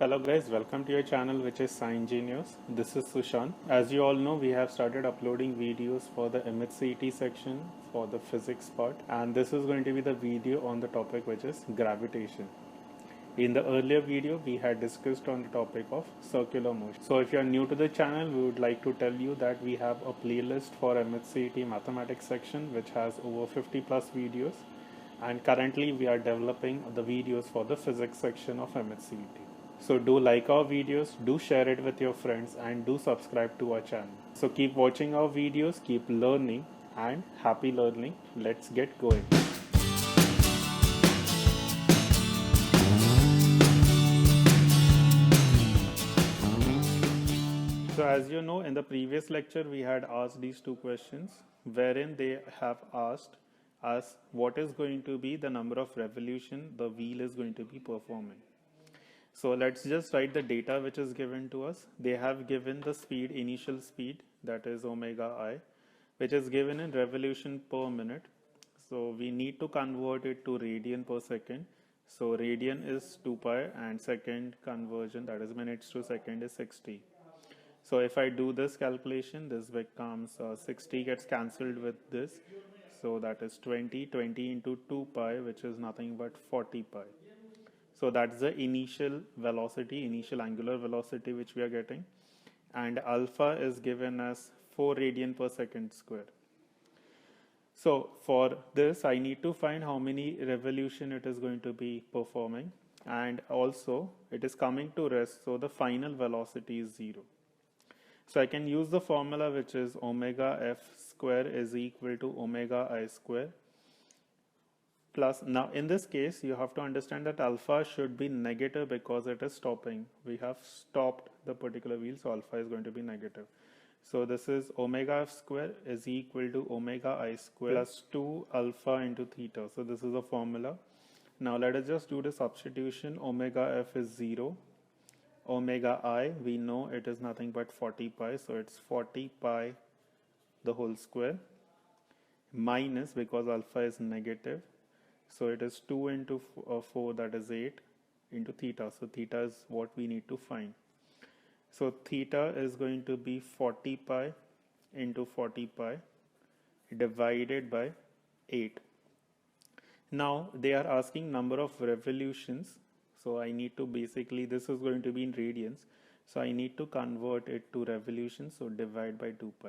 Hello guys, welcome to your channel which is SciEngineers. This is Sushant. As you all know, we have started uploading videos for the Mhtcet section for the physics part, and this is going to be the video on the topic which is gravitation. In the earlier video, we had discussed on the topic of circular motion. So if you are new to the channel, we would like to tell you that we have a playlist for Mhtcet mathematics section which has over 50 plus videos, and currently we are developing the videos for the physics section of Mhtcet. So do like our videos, do share it with your friends, and do subscribe to our channel. So keep watching our videos, keep learning, and happy learning. Let's get going. So as you know, in the previous lecture we had asked these two questions, wherein they have asked us what is going to be the number of revolution the wheel is going to be performing. So let's just write the data which is given to us. They have given the speed, initial speed, that is omega I, which is given in revolution per minute. So we need to convert it to radian per second. So radian is 2 pi and second conversion, that is minutes to second, is 60. So if I do this calculation, this becomes 60 gets cancelled with this. So that is 20 into 2 pi, which is nothing but 40 pi. So that's the initial velocity, initial angular velocity which we are getting. And alpha is given as 4 radian per second square. So for this, I need to find how many revolution it is going to be performing. And also it is coming to rest, so the final velocity is 0. So I can use the formula which is omega f square is equal to omega I square plus, now in this case you have to understand that alpha should be negative because it is stopping. We have stopped the particular wheel, so alpha is going to be negative. So this is omega f square is equal to omega I square plus 2 alpha into theta. So this is the formula. Now let us just do the substitution. Omega f is 0. Omega I, we know it is nothing but 40 pi, so it's 40 pi the whole square minus, because alpha is negative, so it is 2 into 4, that is 8, into theta. So theta is what we need to find. So theta is going to be 40 pi into 40 pi divided by 8. Now they are asking number of revolutions. So I need to basically, this is going to be in radians. So I need to convert it to revolutions. So divide by 2 pi.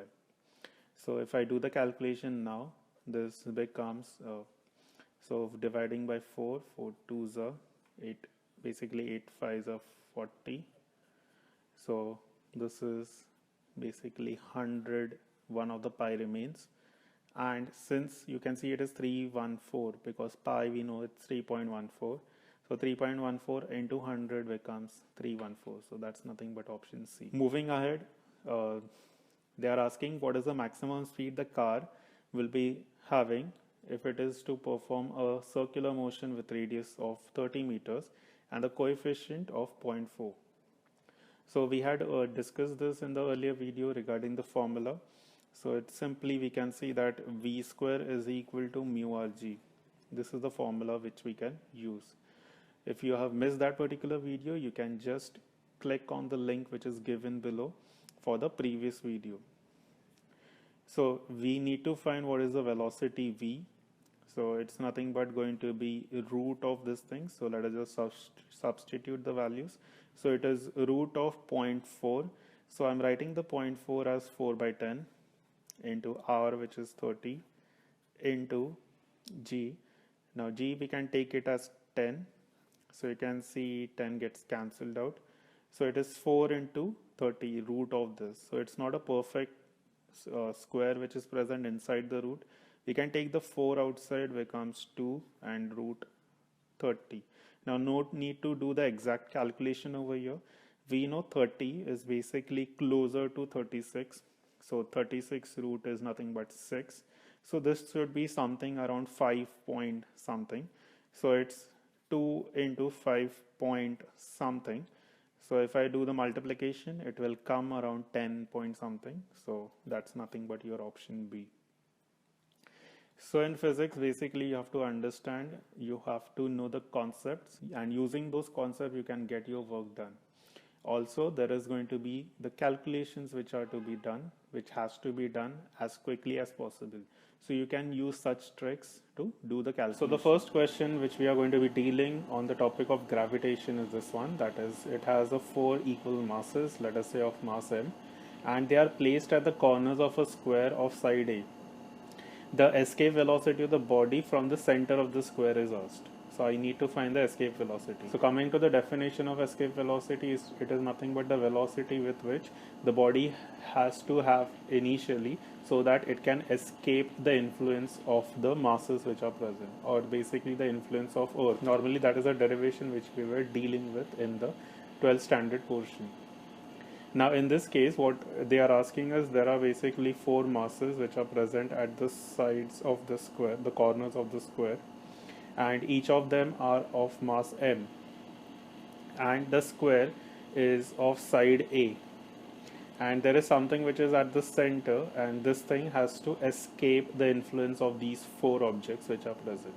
So if I do the calculation now, this becomes, so dividing by 4, 4 2s are 8, basically 8 5s are 40. So this is basically 100, one of the pi remains. And since you can see it is 314, because pi we know it's 3.14. So 3.14 into 100 becomes 314. So that's nothing but option C. Moving ahead, they are asking what is the maximum speed the car will be having if it is to perform a circular motion with radius of 30 meters and the coefficient of 0.4. So we had discussed this in the earlier video regarding the formula. So it's simply, we can see that v square is equal to mu rg. This is the formula which we can use. If you have missed that particular video, you can just click on the link which is given below for the previous video. So we need to find what is the velocity v. So it's nothing but going to be root of this thing. So let us just substitute the values. So it is root of 0.4. So I'm writing the 0.4 as 4 by 10 into r, which is 30, into g. Now g we can take it as 10. So you can see 10 gets cancelled out. So it is 4 into 30, root of this. So it's not a perfect square which is present inside the root. We can take the 4 outside, becomes 2 and root 30. Now no need to do the exact calculation over here. We know 30 is basically closer to 36. So 36 root is nothing but 6. So this should be something around 5 point something. So it's 2 into 5 point something. So if I do the multiplication, it will come around 10 point something. So that's nothing but your option B. So in physics, basically you have to understand, you have to know the concepts, and using those concepts you can get your work done. Also, there is going to be the calculations which are to be done, which has to be done as quickly as possible. So you can use such tricks to do the calculation. So the first question which we are going to be dealing on the topic of gravitation is this one. That is, it has a 4 equal masses, let us say of mass m, and they are placed at the corners of a square of side A. The escape velocity of the body from the center of the square is asked. So I need to find the escape velocity. So coming to the definition of escape velocity, it is nothing but the velocity with which the body has to have initially so that it can escape the influence of the masses which are present, or basically the influence of Earth. Normally that is a derivation which we were dealing with in the 12th standard portion. Now in this case, what they are asking us, there are basically 4 masses which are present at the sides of the square, the corners of the square, and each of them are of mass m, and the square is of side A, and there is something which is at the center, and this thing has to escape the influence of these 4 objects which are present.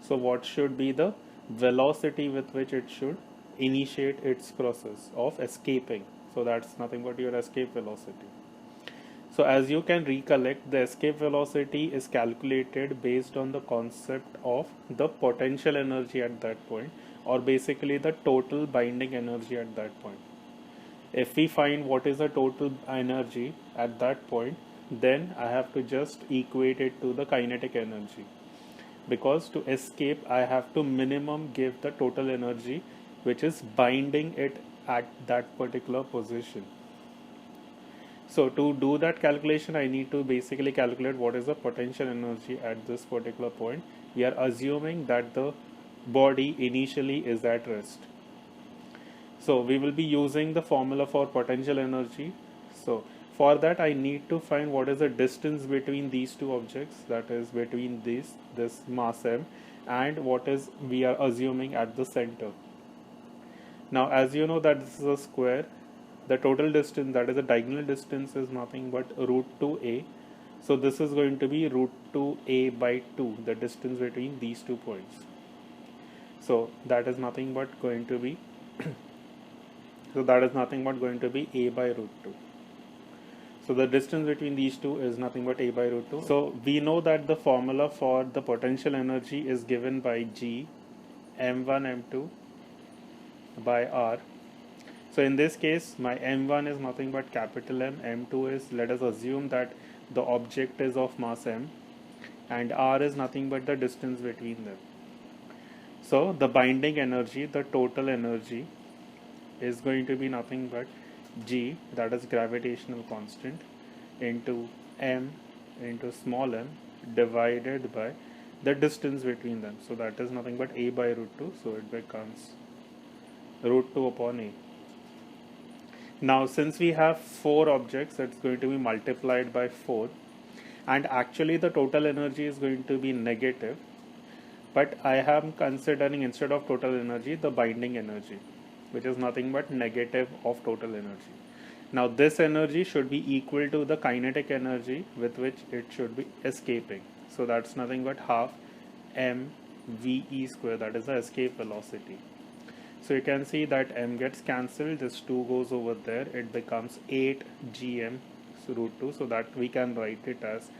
So what should be the velocity with which it should initiate its process of escaping? So that's nothing but your escape velocity. So as you can recollect, the escape velocity is calculated based on the concept of the potential energy at that point, or basically the total binding energy at that point. If we find what is the total energy at that point, then I have to just equate it to the kinetic energy, because to escape I have to minimum give the total energy which is binding it at that particular position. So to do that calculation, I need to basically calculate what is the potential energy at this particular point. We are assuming that the body initially is at rest. So we will be using the formula for potential energy. So for that I need to find what is the distance between these 2 objects, that is between this mass m, and what is we are assuming at the center. Now as you know that this is a square, the total distance, that is the diagonal distance, is nothing but root 2a. So this is going to be root 2a by 2, the distance between these 2 points. So that is nothing but going to be so that is nothing but going to be a by root 2. So the distance between these 2 is nothing but a by root 2. So we know that the formula for the potential energy is given by G m1 m2 by r. So in this case, my m1 is nothing but capital M, m2 is, let us assume that the object is of mass m, and r is nothing but the distance between them. So the binding energy, the total energy, is going to be nothing but G, that is gravitational constant, into m into small m divided by the distance between them. So that is nothing but a by root 2, so it becomes root 2 upon a. Now since we have 4 objects, it's going to be multiplied by 4, and actually the total energy is going to be negative, but I am considering instead of total energy the binding energy, which is nothing but negative of total energy. Now this energy should be equal to the kinetic energy with which it should be escaping. So that's nothing but half mve square, that is the escape velocity. So you can see that m gets cancelled, this 2 goes over there, it becomes 8 gm root 2, so that we can write it as,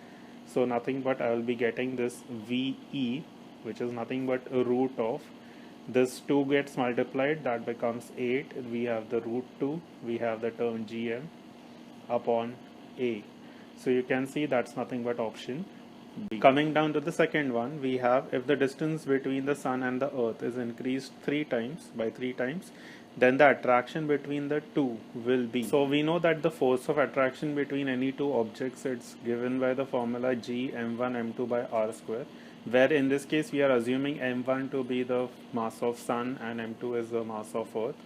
so nothing but I will be getting this ve, which is nothing but a root of, this 2 gets multiplied, that becomes 8, we have the root 2, we have the term gm upon a. So you can see that's nothing but option B. Coming down to the second one, we have, if the distance between the sun and the earth is increased 3 times, by 3 times, then the attraction between the 2 will be. So we know that the force of attraction between any 2 objects, it's given by the formula G m1 m2 by r square, where in this case we are assuming m1 to be the mass of sun and m2 is the mass of earth.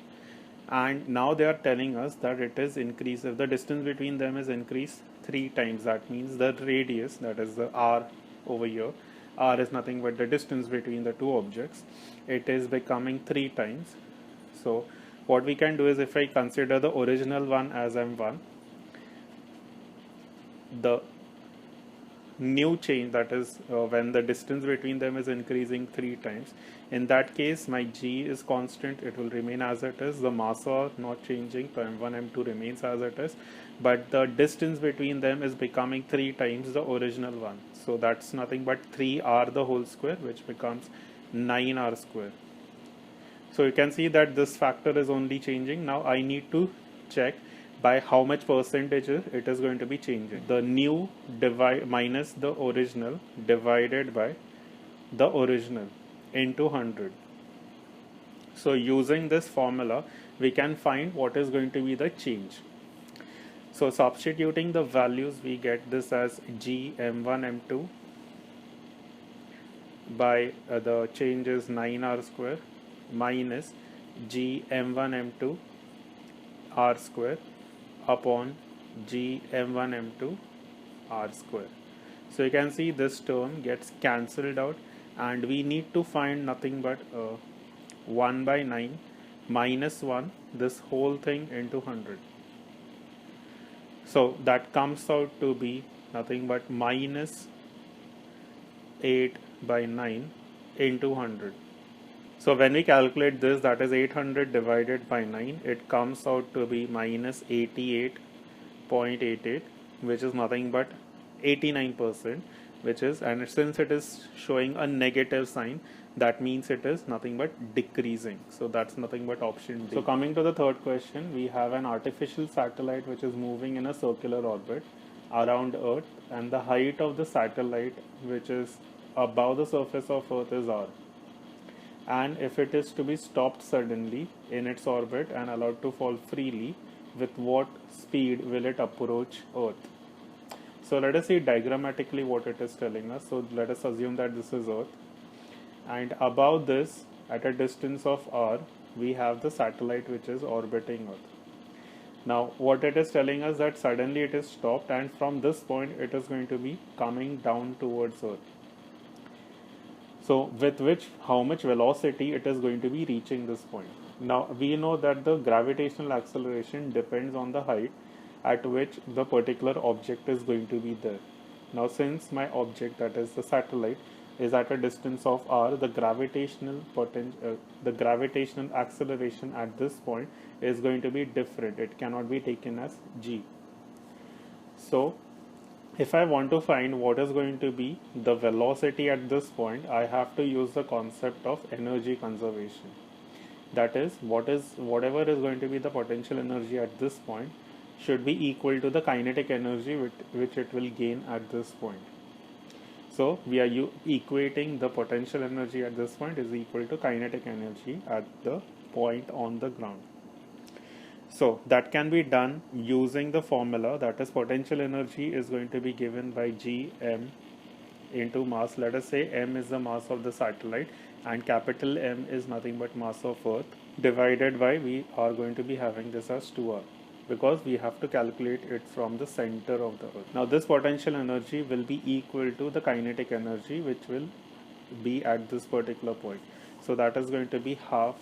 And now they are telling us that it is increased, if the distance between them is increased 3 times, that means the radius, that is the r over here, r is nothing but the distance between the 2 objects, it is becoming 3 times. So what we can do is, if I consider the original one as m1, the new change, that is when the distance between them is increasing 3 times. In that case, my g is constant, it will remain as it is, the mass are not changing, so m1 m2 remains as it is, but the distance between them is becoming 3 times the original one. So that's nothing but 3r the whole square, which becomes 9r square. So you can see that this factor is only changing. Now I need to check by how much percentage it is going to be changing. The new minus the original divided by the original into 100. So using this formula, we can find what is going to be the change. So substituting the values, we get this as g m1 m2 by the change is 9r square minus g m1 m2 r square upon g m1 m2 r square. So you can see this term gets cancelled out, and we need to find nothing but 1 by 9 minus 1, this whole thing into 100. So that comes out to be nothing but minus 8 by 9 into 100. So when we calculate this, that is 800 divided by 9, it comes out to be minus 88.88, which is nothing but 89%, which is, and since it is showing a negative sign, that means it is nothing but decreasing. So that's nothing but option D. So coming to the third question, we have an artificial satellite which is moving in a circular orbit around Earth, and the height of the satellite, which is above the surface of Earth, is r. And if it is to be stopped suddenly in its orbit and allowed to fall freely, with what speed will it approach Earth? So let us see diagrammatically what it is telling us. So let us assume that this is Earth, and above this, at a distance of r, we have the satellite which is orbiting Earth. Now what it is telling us, that suddenly it is stopped, and from this point it is going to be coming down towards Earth. So with which, how much velocity it is going to be reaching this point. Now we know that the gravitational acceleration depends on the height at which the particular object is going to be there. Now since my object, that is the satellite, is at a distance of r, the gravitational acceleration at this point is going to be different. It cannot be taken as g. So if I want to find what is going to be the velocity at this point, I have to use the concept of energy conservation. That is, whatever is going to be the potential energy at this point should be equal to the kinetic energy which it will gain at this point. So we are equating the potential energy at this point is equal to kinetic energy at the point on the ground. So that can be done using the formula, that is potential energy is going to be given by gm into mass. Let us say m is the mass of the satellite and capital M is nothing but mass of Earth, divided by, we are going to be having this as 2r, because we have to calculate it from the center of the Earth. Now this potential energy will be equal to the kinetic energy which will be at this particular point. So that is going to be half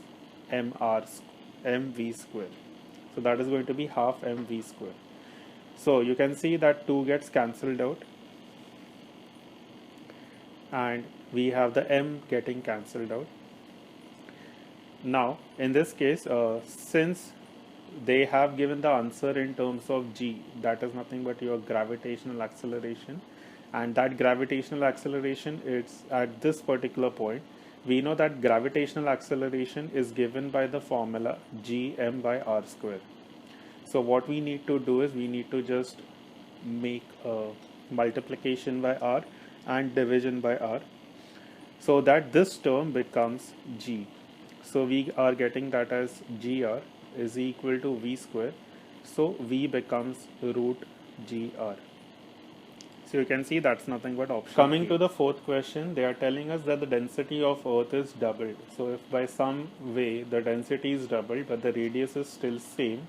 mv square. So that is going to be half mv square. So you can see that 2 gets cancelled out, and we have the m getting cancelled out. Now in this case, since they have given the answer in terms of g, that is nothing but your gravitational acceleration, and that gravitational acceleration is at this particular point. We know that gravitational acceleration is given by the formula gm by r square. So what we need to do is we need to just make a multiplication by r and division by r, so that this term becomes g. So we are getting that as gr is equal to v square. So v becomes root gr. So you can see that's nothing but option. Coming to the fourth question, they are telling us that the density of Earth is doubled. So if by some way the density is doubled but the radius is still same,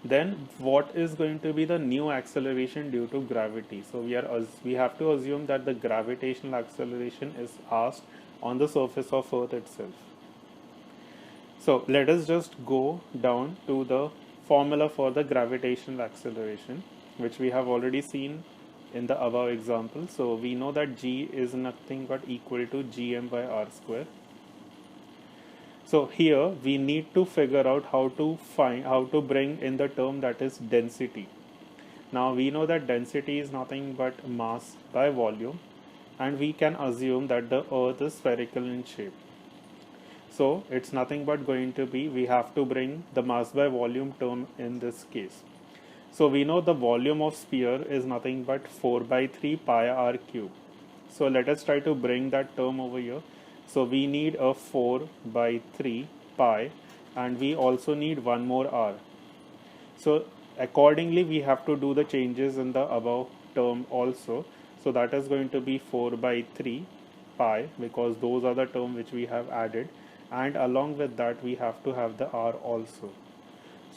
then what is going to be the new acceleration due to gravity? So we have to assume that the gravitational acceleration is asked on the surface of Earth itself. So let us just go down to the formula for the gravitational acceleration, which we have already seen in the above example. So we know that G is nothing but equal to Gm by R square. So here we need to figure out how to bring in the term that is density. Now we know that density is nothing but mass by volume, and we can assume that the earth is spherical in shape. So it's nothing but going to be, we have to bring the mass by volume term in this case. So we know the volume of sphere is nothing but 4 by 3 pi r cube. So let us try to bring that term over here. So we need a 4 by 3 pi, and we also need one more r. So accordingly we have to do the changes in the above term also. So that is going to be 4 by 3 pi, because those are the term which we have added, and along with that we have to have the r also.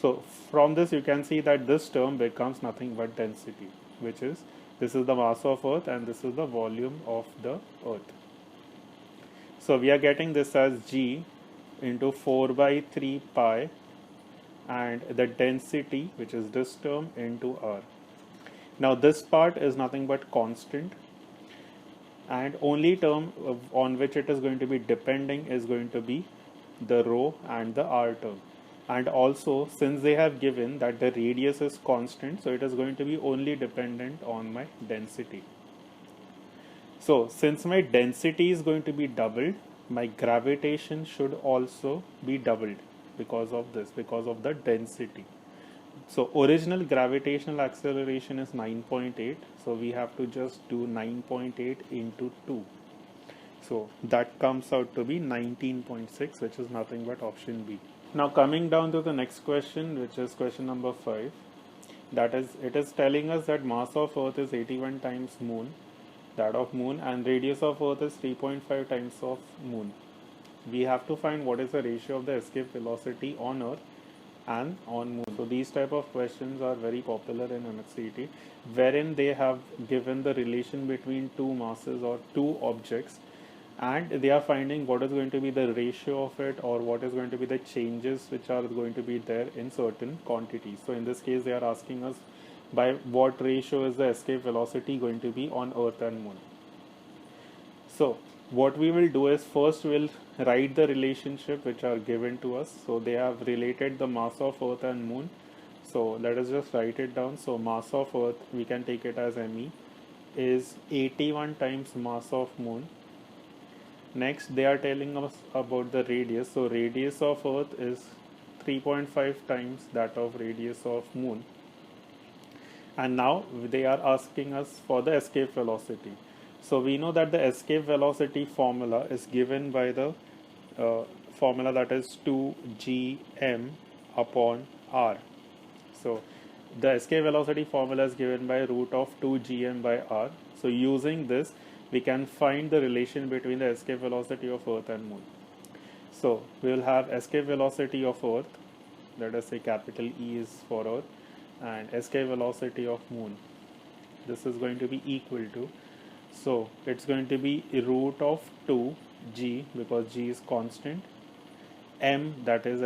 So from this you can see that this term becomes nothing but density, which is, this is the mass of earth and this is the volume of the earth. So we are getting this as G into 4 by 3 pi and the density, which is this term, into r. Now this part is nothing but constant, and only term on which it is going to be depending is going to be the rho and the r term. And also, since they have given that the radius is constant, so it is going to be only dependent on my density. So since my density is going to be doubled, my gravitation should also be doubled because of this, because of the density. So original gravitational acceleration is 9.8, so we have to just do 9.8 into 2. So that comes out to be 19.6, which is nothing but option B. Now coming down to the next question, which is question number 5. That is, it is telling us that mass of earth is 81 times moon, that of moon, and radius of earth is 3.5 times of moon. We have to find what is the ratio of the escape velocity on earth and on moon. So these type of questions are very popular in Mhtcet, wherein they have given the relation between two masses or two objects, and they are finding what is going to be the ratio of it, or what is going to be the changes which are going to be there in certain quantities. So in this case they are asking us by what ratio is the escape velocity going to be on earth and moon. So what we will do is, first we'll write the relationship which are given to us. So they have related the mass of earth and moon. So let us just write it down. So mass of earth, we can take it as me, is 81 times mass of moon. Next they are telling us about the radius. So radius of earth is 3.5 times that of radius of moon. And now they are asking us for the escape velocity. So we know that the escape velocity formula is given by the formula that is 2gm upon r. So the escape velocity formula is given by root of 2gm by r. So using this we can find the relation between the escape velocity of earth and moon. So we will have escape velocity of earth, let us say capital E is for earth, and escape velocity of moon, this is going to be equal to, so it's going to be root of 2g, because g is constant, m, that is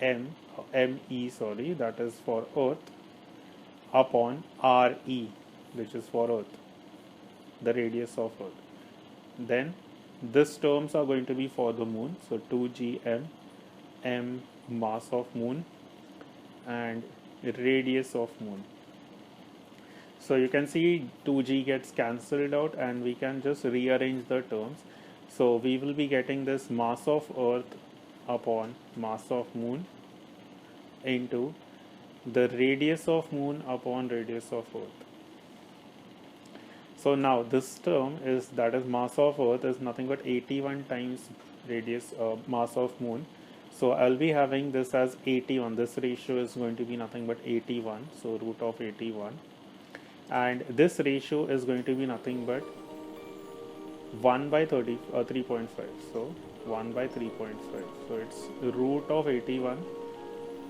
me, sorry, that is for earth, upon re, which is for earth, the radius of earth. Then these terms are going to be for the moon, so 2gm, m mass of moon, and radius of moon. So you can see 2g gets cancelled out, and we can just rearrange the terms. So we will be getting this mass of earth upon mass of moon into the radius of moon upon radius of earth. So now this term is, that is mass of earth is nothing but 81 times radius mass of moon. So I'll be having this as 81. This ratio is going to be nothing but 81. So root of 81. And this ratio is going to be nothing but 1 by 3.5. So 1 by 3.5. So it's root of 81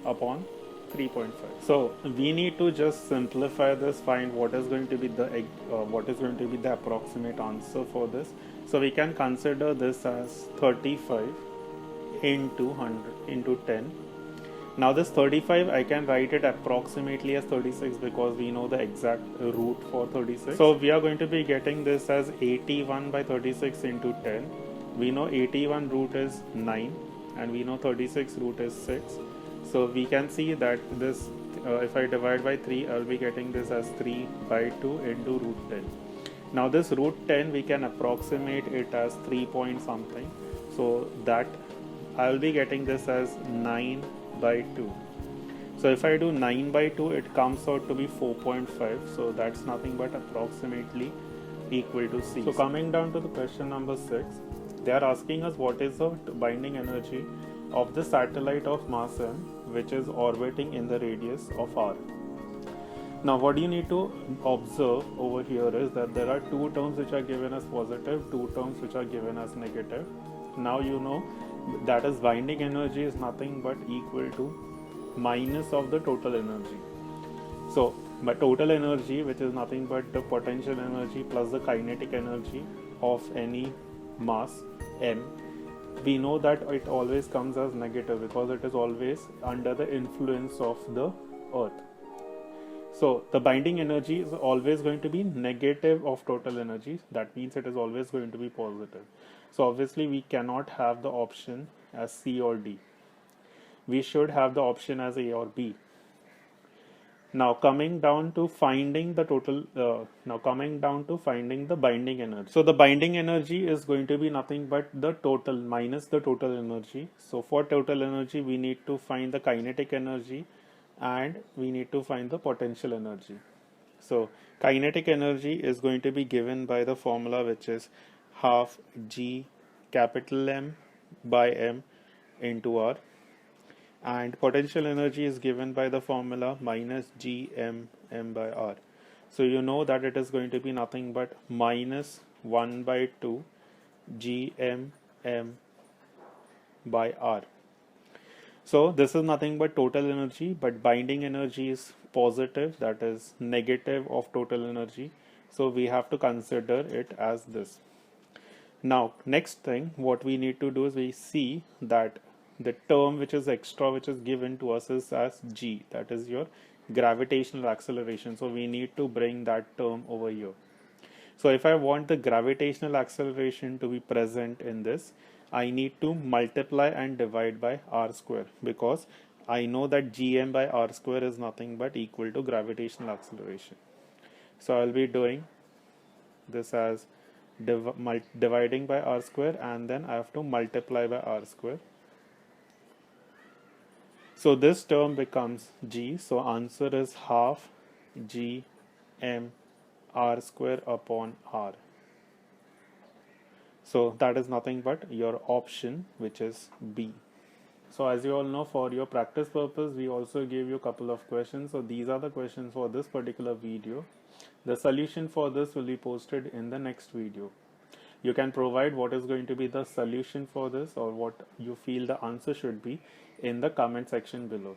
upon 3.5. So we need to just simplify this, find what is going to be the approximate answer for this. So we can consider this as 35 into 100 into 10. Now this 35, I can write it approximately as 36 because we know the exact root for 36. So we are going to be getting this as 81 by 36 into 10. We know 81 root is 9 and we know 36 root is 6. So we can see that this, if I divide by 3, I'll be getting this as 3 by 2 into root 10. Now this root 10, we can approximate it as 3 point something. So that I'll be getting this as 9 by 2. So if I do 9 by 2, it comes out to be 4.5. So that's nothing but approximately equal to C. So coming down to the question number 6, they are asking us what is the binding energy of the satellite of mass m which is orbiting in the radius of r. Now what you need to observe over here is that there are two terms which are given as positive, two terms which are given as negative. Now you know that is binding energy is nothing but equal to minus of the total energy. So my total energy, which is nothing but the potential energy plus the kinetic energy of any mass m, we know that it always comes as negative because it is always under the influence of the earth. So the binding energy is always going to be negative of total energy. That means it is always going to be positive. So obviously we cannot have the option as C or D. We should have the option as A or B. Now coming down to finding the total, the binding energy. So the binding energy is going to be nothing but the total minus the total energy. So for total energy, we need to find the kinetic energy and we need to find the potential energy. So kinetic energy is going to be given by the formula which is half G capital M by M into R, and potential energy is given by the formula minus G M M by R. So you know that it is going to be nothing but minus 1 by 2 G M M by R. So this is nothing but total energy, but binding energy is positive, that is negative of total energy. So we have to consider it as this. Now next thing what we need to do is we see that the term which is extra which is given to us is as G, that is your gravitational acceleration. So we need to bring that term over here. So if I want the gravitational acceleration to be present in this, I need to multiply and divide by r square because I know that Gm by r square is nothing but equal to gravitational acceleration. So I'll be doing this as dividing by r square and then I have to multiply by r square. So this term becomes G. So answer is half G M r square upon r. So that is nothing but your option, which is B. So as you all know, for your practice purpose, we also gave you a couple of questions. So these are the questions for this particular video. The solution for this will be posted in the next video. You can provide what is going to be the solution for this or what you feel the answer should be in the comment section below.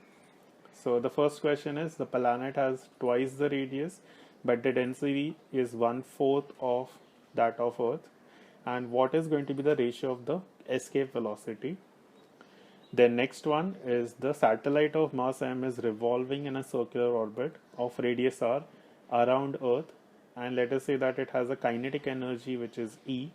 So the first question is, the planet has twice the radius, but the density is 1/4 of that of Earth. And what is going to be the ratio of the escape velocity? Then next one is, the satellite of mass m is revolving in a circular orbit of radius r around Earth, and let us say that it has a kinetic energy which is E.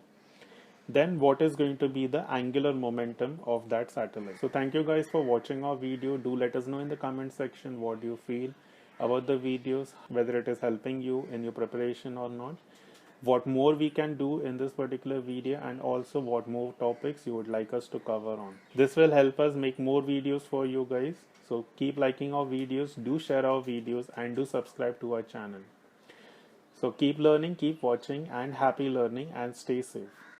Then what is going to be the angular momentum of that satellite? So thank you guys for watching our video. Do let us know in the comment section what you feel about the videos, whether it is helping you in your preparation or not, what more we can do in this particular video, and also what more topics you would like us to cover on. This will help us make more videos for you guys. So keep liking our videos, do share our videos, and do subscribe to our channel. So keep learning, keep watching, and happy learning, and stay safe.